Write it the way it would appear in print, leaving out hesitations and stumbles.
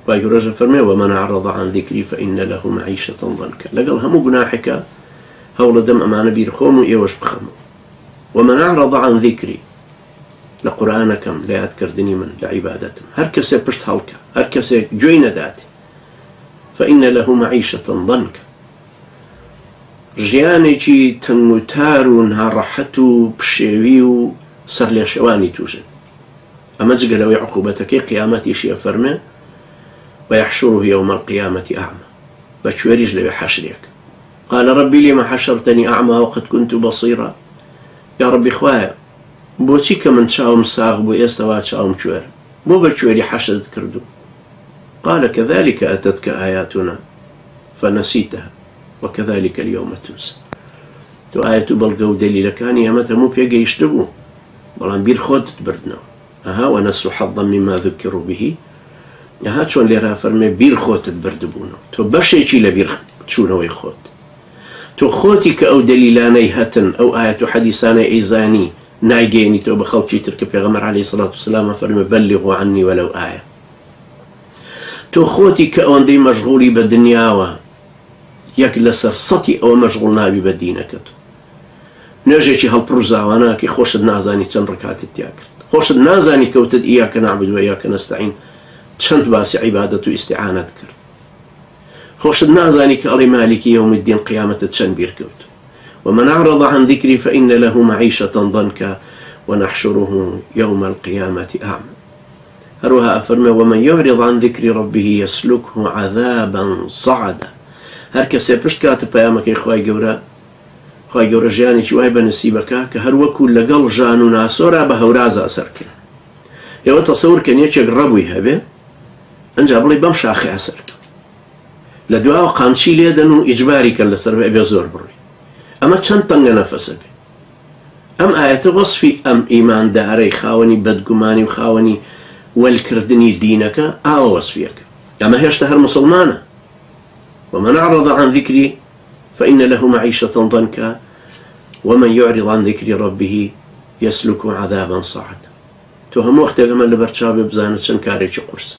ويقول فرمي ومن أعرض عن ذكري فإن له معيشة ضنكا لقل هم جناحك هول دم أمان بيرخوم وإيوش بخمو ومن أعرض عن ذكري لقرآنكم لا يذكردني من لعبادتهم هركسي بشت هلكا هركسي جوين داتي فإن له معيشة ضنكا ژیانێکی تەنگ و تار و ناڕەحەت و پشێوی و سەر لێ شەوانی تووشن ئەمە جگەلەوەی عقوبەتەکەی قیامەتیشیە فەرمێ ويحشره يوم القيامة أعمى بشوريج لبي حشريك قال ربي لما حشرتني أعمى وقد كنت بصيرا يا ربي خوايا بوچی کە من چاوم ساغ بوو ئێستا وا چاوم کوێرە بۆ بە کوێری حەشرت کردو قال كذلك أتتك آياتنا فنسيتها وكذلك اليوم تنسى تو آية بەڵگە و دەلیلەکانی ئەمە هەموو پێگەیشتە بوو بەڵام بیر خۆتت بردنەوە ئەها ونسوا حظا مما ذكروا به ئەها چۆن لێرا فەرمێ بیر خۆتت بردبوونەوە تۆ بەشێکی لە بیر چوونەوەی خۆت تۆ خۆتی کە ئەو دەلیلانەی هەتن ئەو ئاەت و حەدیسانەی ئەیزانی نایگەێنی تۆ بە خەڵکی تر کە پێغەمبەر عەلەیهی سەڵات وسەلام فەرمێ بەلغوا عنی وەلەو ئایە تۆ خۆتی کە ئەوەندەی مەشغوڵی بە دنیاوە یەک لەسەر سەتی ئەوە مەشغوڵ نابی بە دینەکەت نوێژێکی هەڵپڕوزاوانە کە خۆشت نازانی چەند ڕکاتت تیا کرد خۆشت نازانی کەوتت ئیاکە نەعبود و ئیاکە نەستەعین چەند باسی عیبادەت و ئیستیعانەت کرد خۆشت نازانی کە ئەڵێ مالکی یوم الدین قیامەتت چەند بیر کەوت ومن أعرض عن ذكري فإن له معيشة ضنكا ونحشره يوم القيامة أعمى هروها أفرمي ومن يعرض عن ذكر ربه يسلكه عذابا صعدا هر کەسێ پشت کاتە پەیامەکەی خوای گەورە ژیانێکی وای بەنسیبەکە کە هەر وەکو لەگەڵ ژان و ناسۆرا بە هەورازە ئەسەرکرد ئێوە تەسەور کەن یەکێک ڕەبووی هەبێ ئەنجا بڵێ بەم شاخی ئەسەرکە لە دواوە قامچی لێدەن و ئیجباری کەن لەسەر بێ زۆر بڕووی ئەمە چەند تەنگە نەفەسە بێ ئەم ئاەتە وەصفی ئەم ئیماندارەی خاوەنی بەدگومانی و خاوەنی وەلکردنی دینەکە ئاوە وەصفیەکە ئەمە هێشتا هەر مسلمانە ومن أعرض عن ذكري فإن له معيشة ضنكا ومن يعرض عن ذكر ربه يسلك عذابا صعدا تو هم وقت من لبرشابي بزانت شنكاري قرص